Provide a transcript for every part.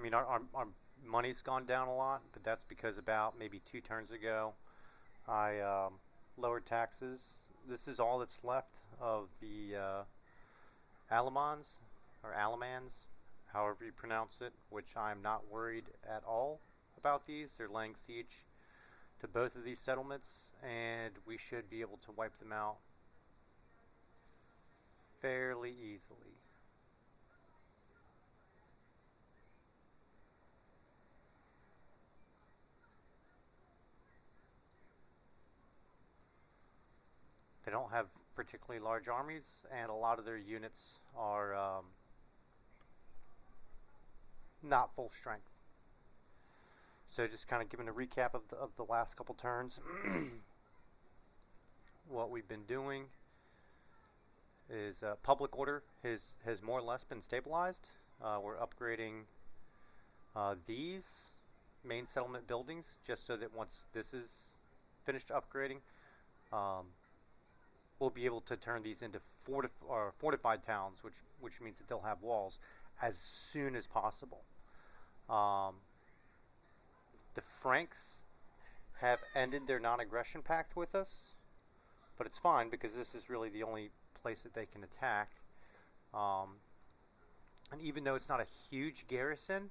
mean, our money's gone down a lot, but that's because about maybe 2 turns ago, I lowered taxes. This is all that's left of the Alamans, or Alamans, however you pronounce it, which I'm not worried at all about these. They're laying siege to both of these settlements, and we should be able to wipe them out fairly easily. They don't have particularly large armies, and a lot of their units are not full strength. So just kind of giving a recap of the last couple turns. What we've been doing is public order has more or less been stabilized. We're upgrading these main settlement buildings just so that once this is finished upgrading, um, we'll be able to turn these into fortified towns, which means that they'll have walls as soon as possible. Um, the Franks have ended their non-aggression pact with us, but it's fine because this is really the only place that they can attack. Um, and even though it's not a huge garrison,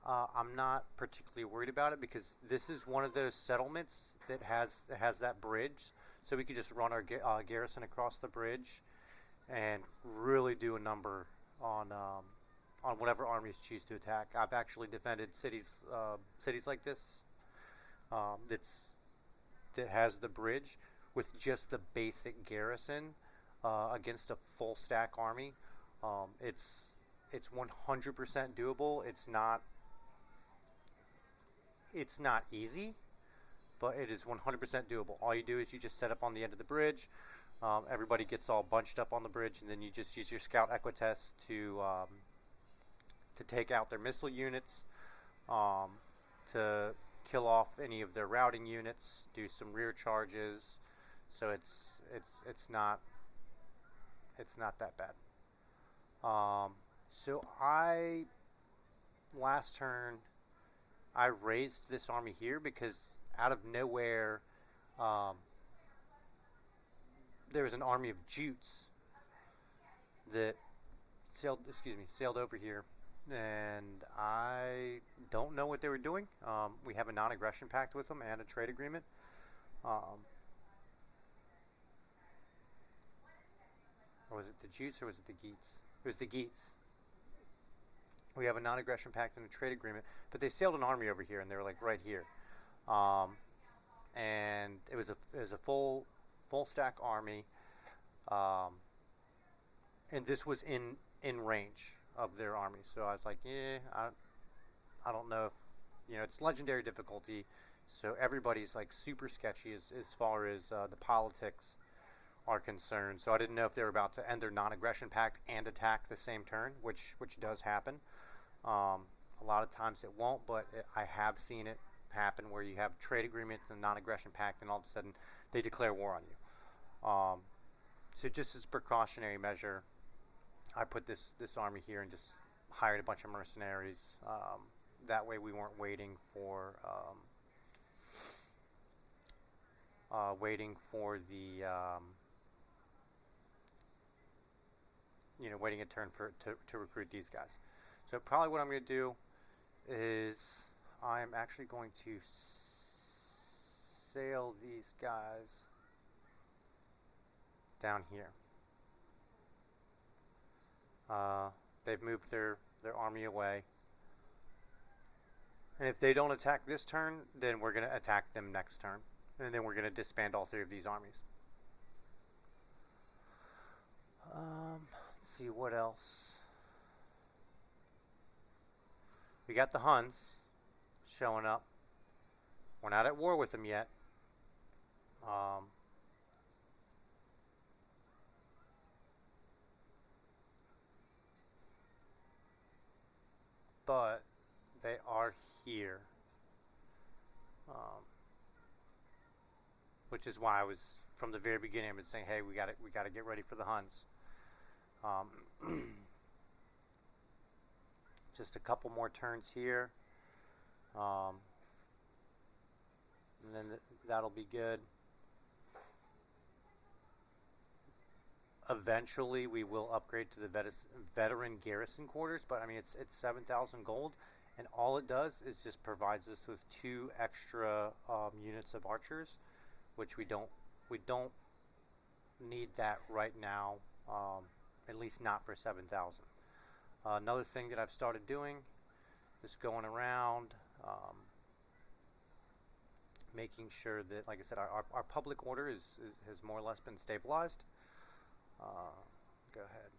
I'm not particularly worried about it because this is one of those settlements that has that bridge, so we could just run our garrison across the bridge and really do a number on whatever armies choose to attack. I've actually defended cities like this, that's that has the bridge with just the basic garrison against a full stack army. It's 100% doable. It's not easy, but it is 100% doable. All you do is you just set up on the end of the bridge. Everybody gets all bunched up on the bridge, and then you just use your scout equites to take out their missile units, um, to kill off any of their routing units, do some rear charges. So it's not that bad. So I last turn I raised this army here because out of nowhere, um, there was an army of Jutes that sailed over here, and I don't know what they were doing. We have a non-aggression pact with them and a trade agreement. Um, or was it the Jutes or was it the Geats? It was the Geats. We have a non-aggression pact and a trade agreement, but they sailed an army over here, and they were like right here, um, and it was a full stack army, um, and this was in range of their army. So I was like, yeah, I don't know if it's legendary difficulty, so everybody's like super sketchy as far as the politics are concerned. So I didn't know if they were about to end their non-aggression pact and attack the same turn, which does happen. Um, a lot of times it won't, but I have seen it happen where you have trade agreements and non-aggression pact, and all of a sudden they declare war on you. So just as a precautionary measure, I put this army here and just hired a bunch of mercenaries. That way we weren't waiting for the waiting a turn to recruit these guys. So probably what I'm going to do is I'm actually going to sail these guys down here. They've moved their army away. And if they don't attack this turn, then we're going to attack them next turn. And then we're going to disband all three of these armies. Let's see what else. We got the Huns showing up. We're not at war with them yet. Um, but they are here. Um, which is why I was from the very beginning I've been saying, hey, we got to get ready for the Huns. Um, Just a couple more turns here, um, and then that'll be good. Eventually, we will upgrade to the veteran garrison quarters, but I mean it's 7,000 gold, and all it does is just provides us with 2 extra units of archers, which we don't need that right now, at least not for 7,000. Another thing that I've started doing is going around, making sure that, like I said, our public order has more or less been stabilized. Go ahead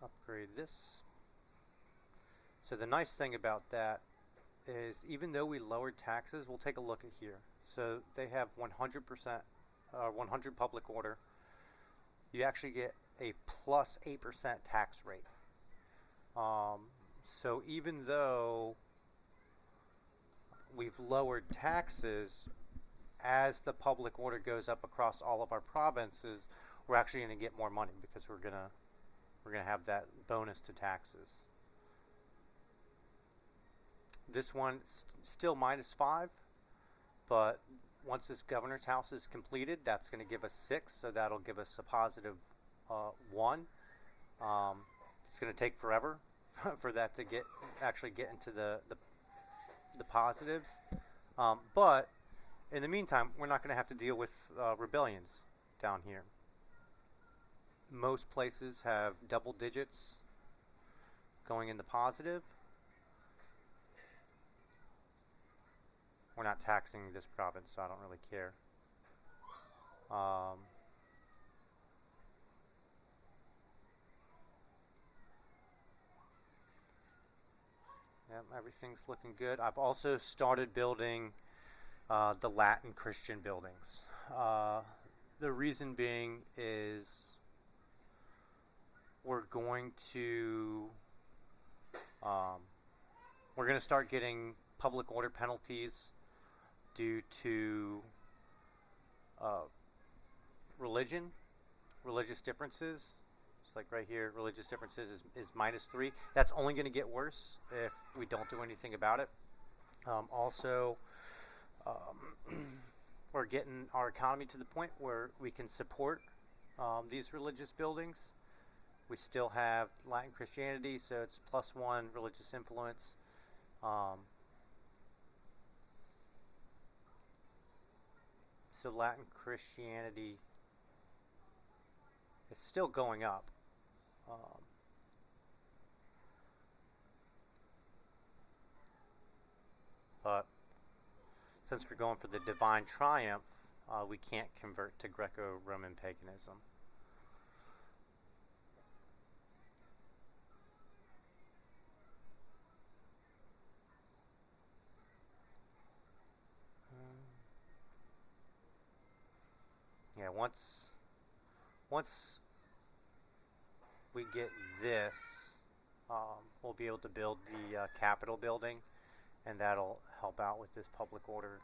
and upgrade this. So the nice thing about that is, even though we lowered taxes, we'll take a look at here. So they have 100%, 100 public order. You actually get a plus 8% tax rate. So even though we've lowered taxes, as the public order goes up across all of our provinces, we're actually going to get more money because we're gonna have that bonus to taxes. This one still -5, but once this governor's house is completed, that's going to give us 6, so that'll give us a positive 1. It's going to take forever for that to actually get into the positives, but in the meantime, we're not going to have to deal with rebellions down here. Most places have double digits going in the positive. We're not taxing this province, so I don't really care. Yep, everything's looking good. I've also started building the Latin Christian buildings. The reason being is we're going to start getting public order penalties due to religious differences. It's like right here, religious differences is -3. That's only going to get worse if we don't do anything about it. Also, we're getting our economy to the point where we can support these religious buildings. We still have Latin Christianity, so it's +1 religious influence. So Latin Christianity is still going up. But since we're going for the divine triumph, we can't convert to Greco-Roman paganism. Yeah, once we get this, we'll be able to build the Capitol building, and that'll help out with this public order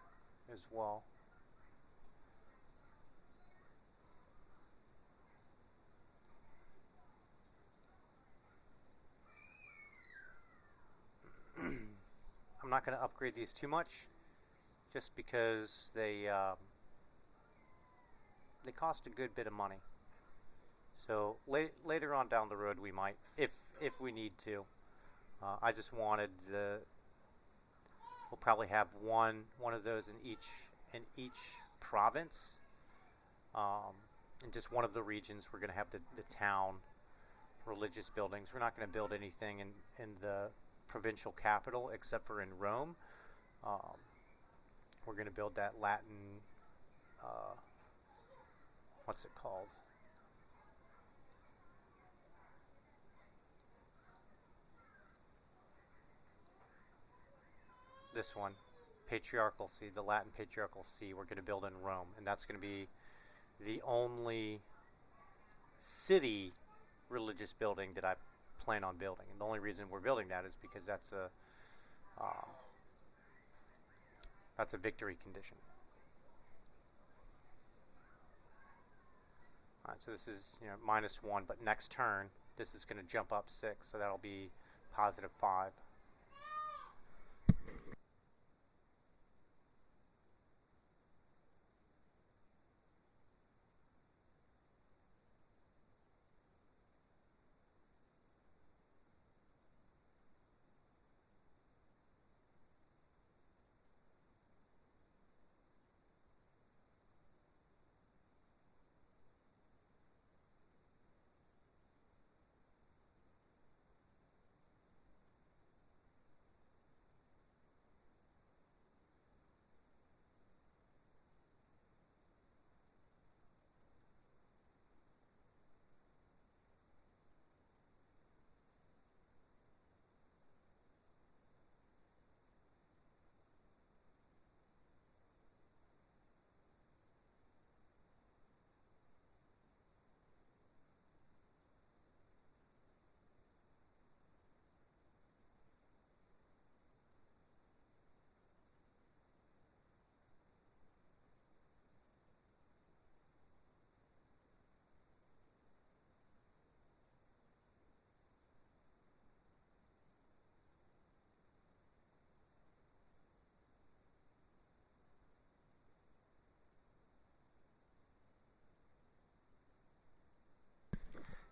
as well. I'm not going to upgrade these too much, just because they cost a good bit of money. So later on down the road, we might, if we need to. I just wanted we'll probably have one of those in each province. In just one of the regions, we're going to have the town religious buildings. We're not going to build anything in the provincial capital except for in Rome. We're going to build that Latin, what's it called? This one, Patriarchal See, the Latin Patriarchal See, we're going to build in Rome, and that's going to be the only city religious building that I plan on building. And the only reason we're building that is because that's a victory condition. All right, so this is -1, but next turn this is going to jump up 6, so that'll be positive 5.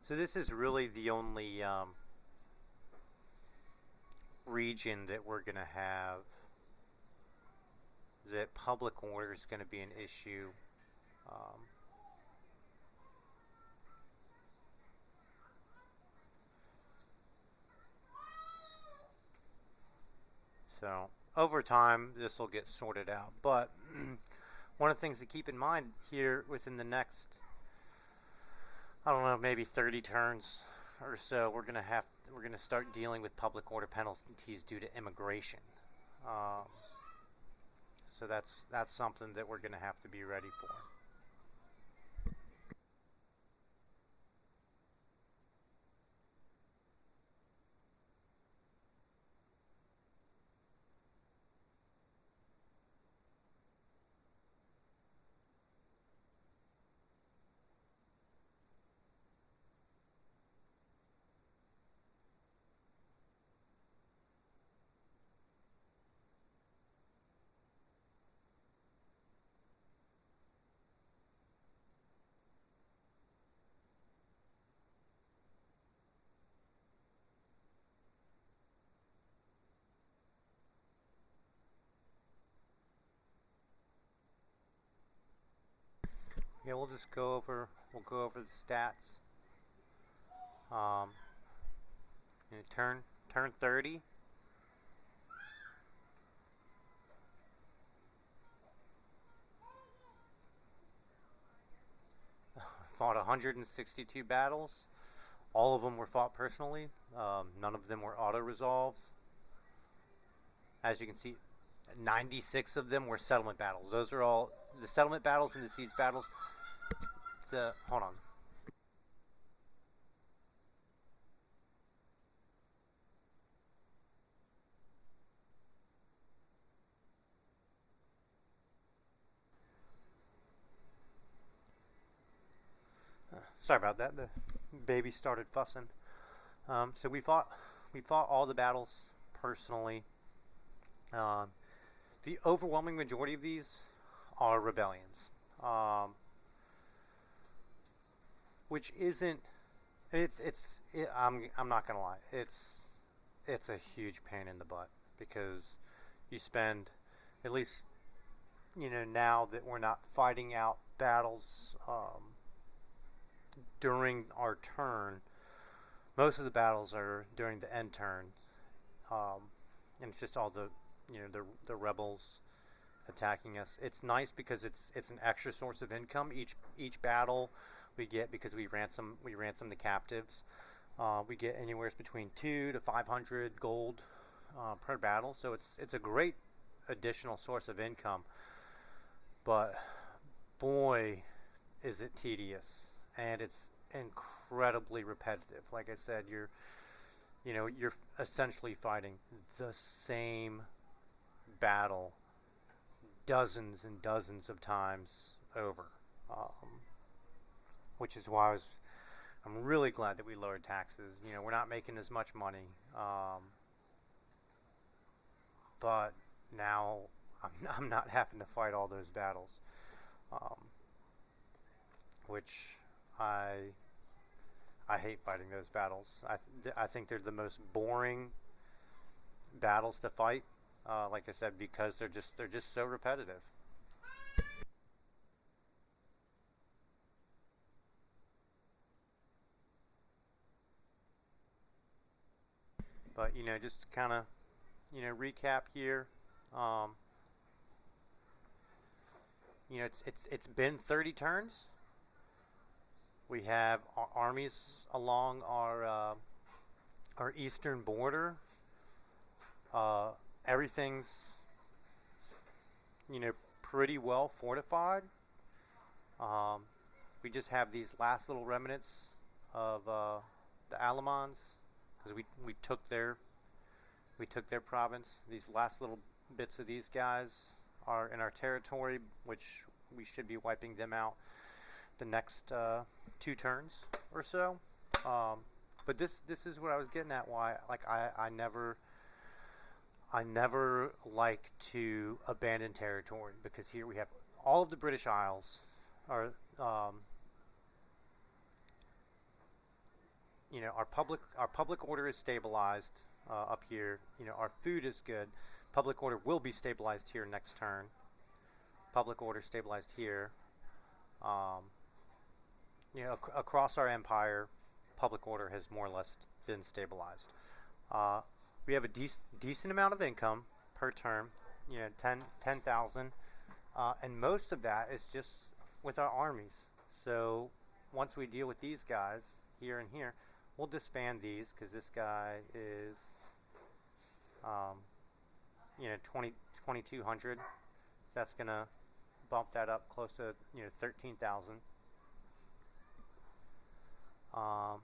So this is really the only region that we're going to have that public order is going to be an issue. Um, so over time, this will get sorted out. But one of the things to keep in mind here within the next, I don't know, maybe 30 turns or so, we're gonna start dealing with public order penalties due to immigration. Um, so that's something that we're gonna have to be ready for. Yeah, we'll go over the stats. Um, turn 30. Fought 162 battles. All of them were fought personally. None of them were auto resolved. As you can see, 96 of them were settlement battles. Those are all the settlement battles and the siege battles. Hold on. Sorry about that. The baby started fussing. So we fought all the battles personally. Um, the overwhelming majority of these are rebellions, um, which isn't. I'm not gonna lie. It's a huge pain in the butt because you spend at least now that we're not fighting out battles during our turn. Most of the battles are during the end turn, um, and it's just all the rebels attacking us. It's nice because it's an extra source of income. Each battle we get because we ransom the captives. We get anywhere between 2 to 500 gold per battle, so it's a great additional source of income. But boy, is it tedious, and it's incredibly repetitive. Like I said, you're essentially fighting the same battle dozens and dozens of times over, which is why I'm really glad that we lowered taxes. You know, we're not making as much money, but now I'm not having to fight all those battles, um, which I I hate fighting those battles. I think they're the most boring battles to fight. Like I said, because they're just so repetitive. But just kind of recap here. Um, it's been 30 turns. We have armies along our eastern border. Uh, Everything's pretty well fortified. Um, we just have these last little remnants of the Alamans because we took their province. These last little bits of these guys are in our territory, which we should be wiping them out the next 2 turns or so. Um, but this is what I was getting at. Why I never like to abandon territory, because here we have all of the British Isles are our public order is stabilized up here. Our food is good. Public order will be stabilized here next turn. Public order stabilized here. Um, across our empire, public order has more or less been stabilized. Uh, we have a decent amount of income per term. 10,000, and most of that is just with our armies. So once we deal with these guys here and here, we'll disband these because this guy is, um, 2,200. So that's gonna bump that up close to 13,000. Um,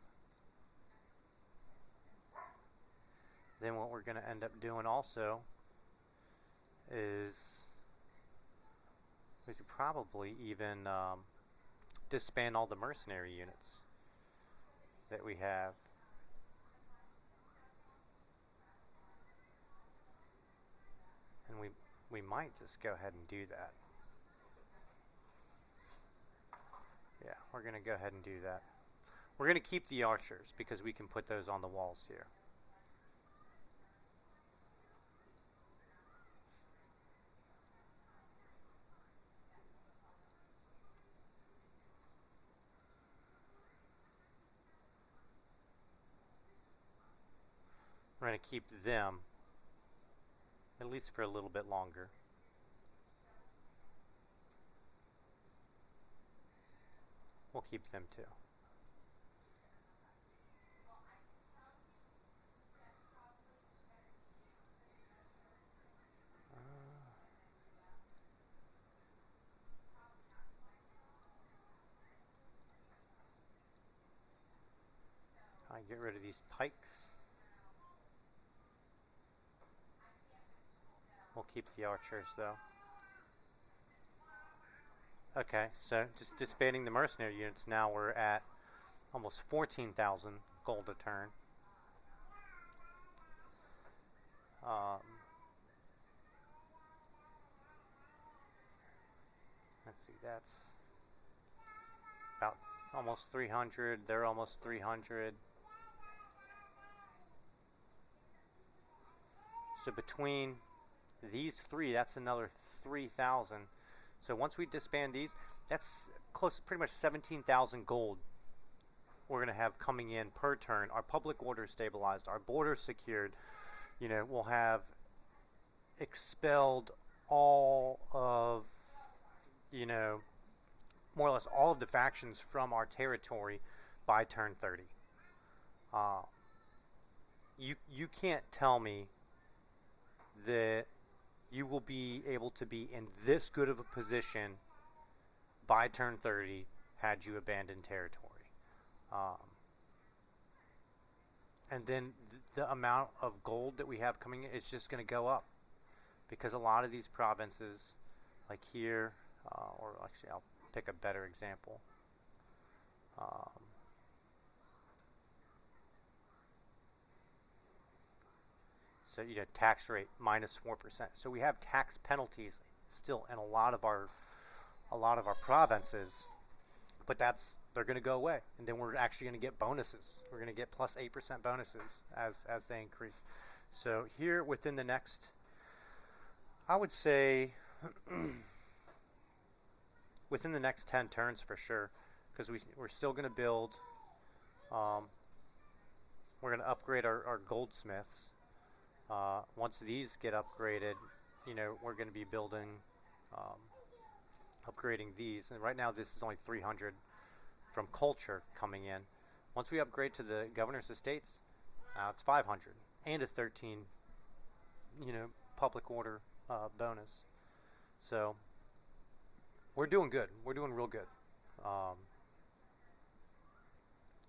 then what we're gonna end up doing also is we could probably even disband all the mercenary units that we have. And we might just go ahead and do that. Yeah, we're going to go ahead and do that. We're going to keep the archers because we can put those on the walls here. We're going to keep them at least for a little bit longer. We'll keep them too. I get rid of these pikes. We'll keep the archers though. Okay, so just disbanding the mercenary units, now we're at almost 14,000 gold a turn. Um, let's see, that's about almost 300. They're almost 300. So between these three, that's another 3,000. So once we disband these, that's close to pretty much 17,000 gold we're going to have coming in per turn. Our public order is stabilized. Our border secured. We'll have expelled all of, more or less all of the factions from our territory by turn 30. Uh, you can't tell me that you will be able to be in this good of a position by turn 30 had you abandoned territory. Um, and then the amount of gold that we have coming in, it's just going to go up, because a lot of these provinces, like here, or actually I'll pick a better example. Um, So tax rate -4%. So we have tax penalties still in a lot of our provinces, but they're going to go away, and then we're actually going to get bonuses. We're going to get +8% bonuses as they increase. So here within the next, I would say, within the next 10 turns for sure, because we're still going to build. Um, we're going to upgrade our goldsmiths. Once these get upgraded, we're going to be building, um, upgrading these. And right now, this is only 300 from culture coming in. Once we upgrade to the governor's estates, it's 500 and a 13, public order bonus. So we're doing good. We're doing real good. Um,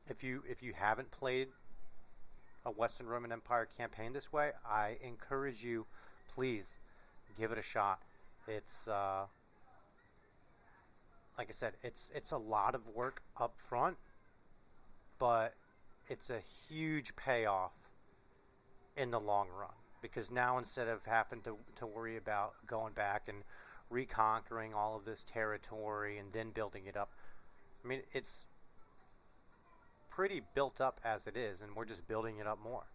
if you haven't played a Western Roman Empire campaign this way, I encourage you, please give it a shot. It's like I said, it's a lot of work up front, but it's a huge payoff in the long run, because now instead of having to worry about going back and reconquering all of this territory and then building it up, I mean, it's pretty built up as it is, and we're just building it up more.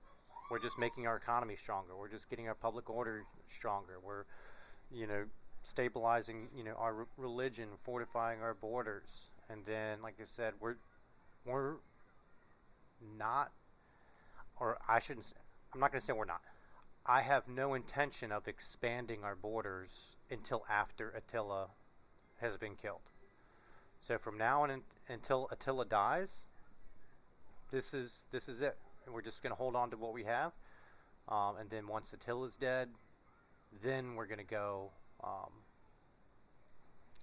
We're just making our economy stronger. We're just getting our public order stronger. We're, stabilizing, our religion, fortifying our borders, and then, like I said, we're not, or I shouldn't say, I'm not going to say we're not. I have no intention of expanding our borders until after Attila has been killed. So from now on until Attila dies, this is it. And we're just going to hold on to what we have. And then once Attila's dead, then we're going to go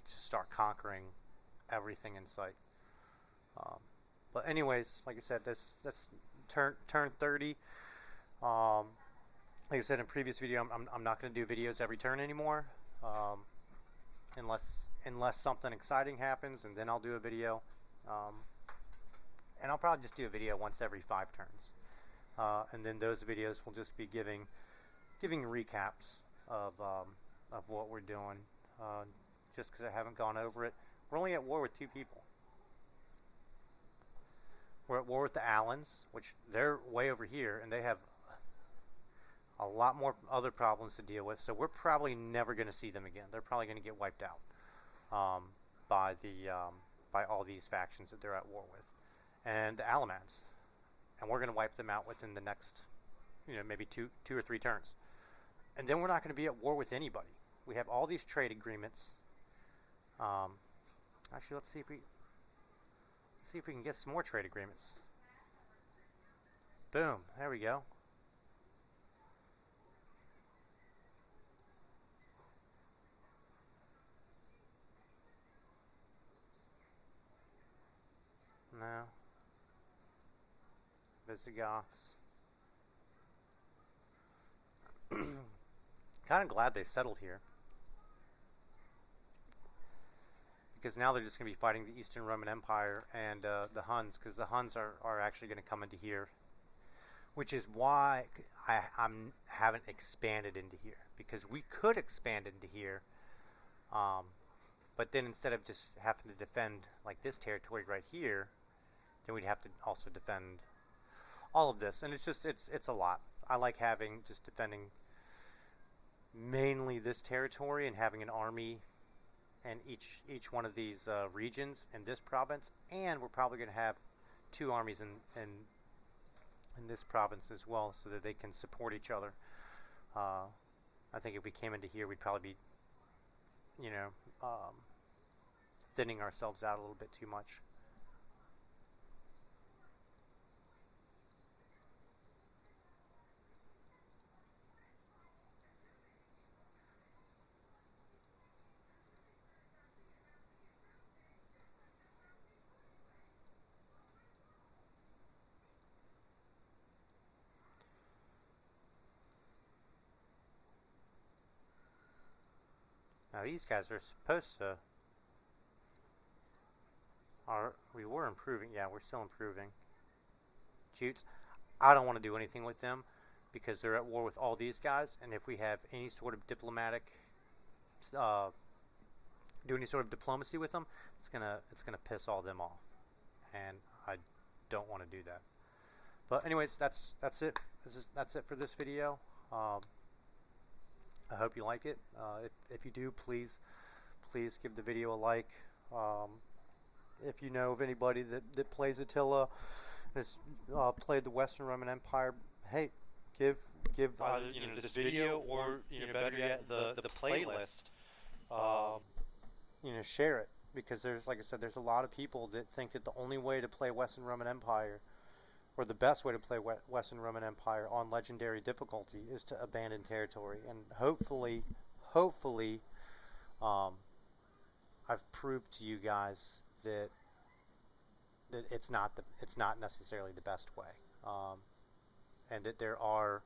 just start conquering everything in sight. But anyways, like I said, that's turn 30. Like I said in previous video, I'm not going to do videos every turn anymore, unless something exciting happens, and then I'll do a video. And I'll probably just do a video once every 5 turns, and then those videos will just be giving recaps of what we're doing, just because I haven't gone over it. We're only at war with 2 people. We're at war with the Allens, which they're way over here, and they have a lot more other problems to deal with. So we're probably never going to see them again. They're probably going to get wiped out by all these factions that they're at war with, and the Alamans, and we're going to wipe them out within the next, maybe two or 3 turns, and then we're not going to be at war with anybody. We have all these trade agreements. Actually, let's see if we can get some more trade agreements. Boom, there we go. No. Visigoths. Kind of glad they settled here, because now they're just going to be fighting the Eastern Roman Empire and the Huns, because the Huns are actually going to come into here, which is why I haven't expanded into here, because we could expand into here, but then instead of just having to defend like this territory right here, then we'd have to also defend all of this, and it's a lot. I like just defending mainly this territory and having an army in each one of these regions in this province, and we're probably going to have 2 armies in this province as well, so that they can support each other. I think if we came into here, we'd probably be, thinning ourselves out a little bit too much. Now these guys are supposed to... we were improving. Yeah, we're still improving. Jutes. I don't want to do anything with them, because they're at war with all these guys, and if we have any sort of diplomatic, uh, do any sort of diplomacy with them, it's gonna piss all them off, and I don't want to do that. But anyways, that's it. That's it for this video. I hope you like it. If you do, please give the video a like. If you know of anybody that plays Attila, has played the Western Roman Empire, hey, give Either this video or better yet the playlist. share it, because there's, like I said, there's a lot of people that think that the only way to play Western Roman Empire, or the best way to play Western Roman Empire on legendary difficulty, is to abandon territory. And hopefully, um, I've proved to you guys that it's not necessarily the best way, and that there are,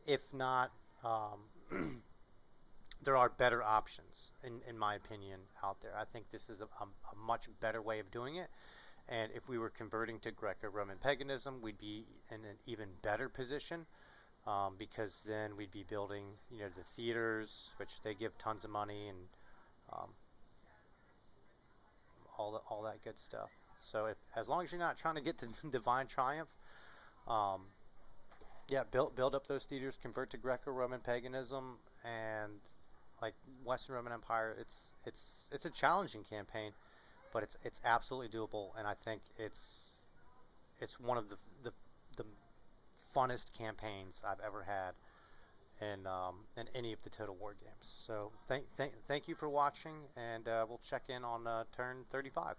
if not, there are better options in my opinion out there. I think this is a much better way of doing it. And if we were converting to Greco-Roman paganism, we'd be in an even better position, because then we'd be building, the theaters, which they give tons of money, and um, all that good stuff. So as long as you're not trying to get to divine triumph, um, yeah, build up those theaters, convert to Greco-Roman paganism, and like Western Roman Empire, it's a challenging campaign, but it's absolutely doable, and I think it's one of the funnest campaigns I've ever had in any of the Total War games. So thank you for watching, and we'll check in on turn 35.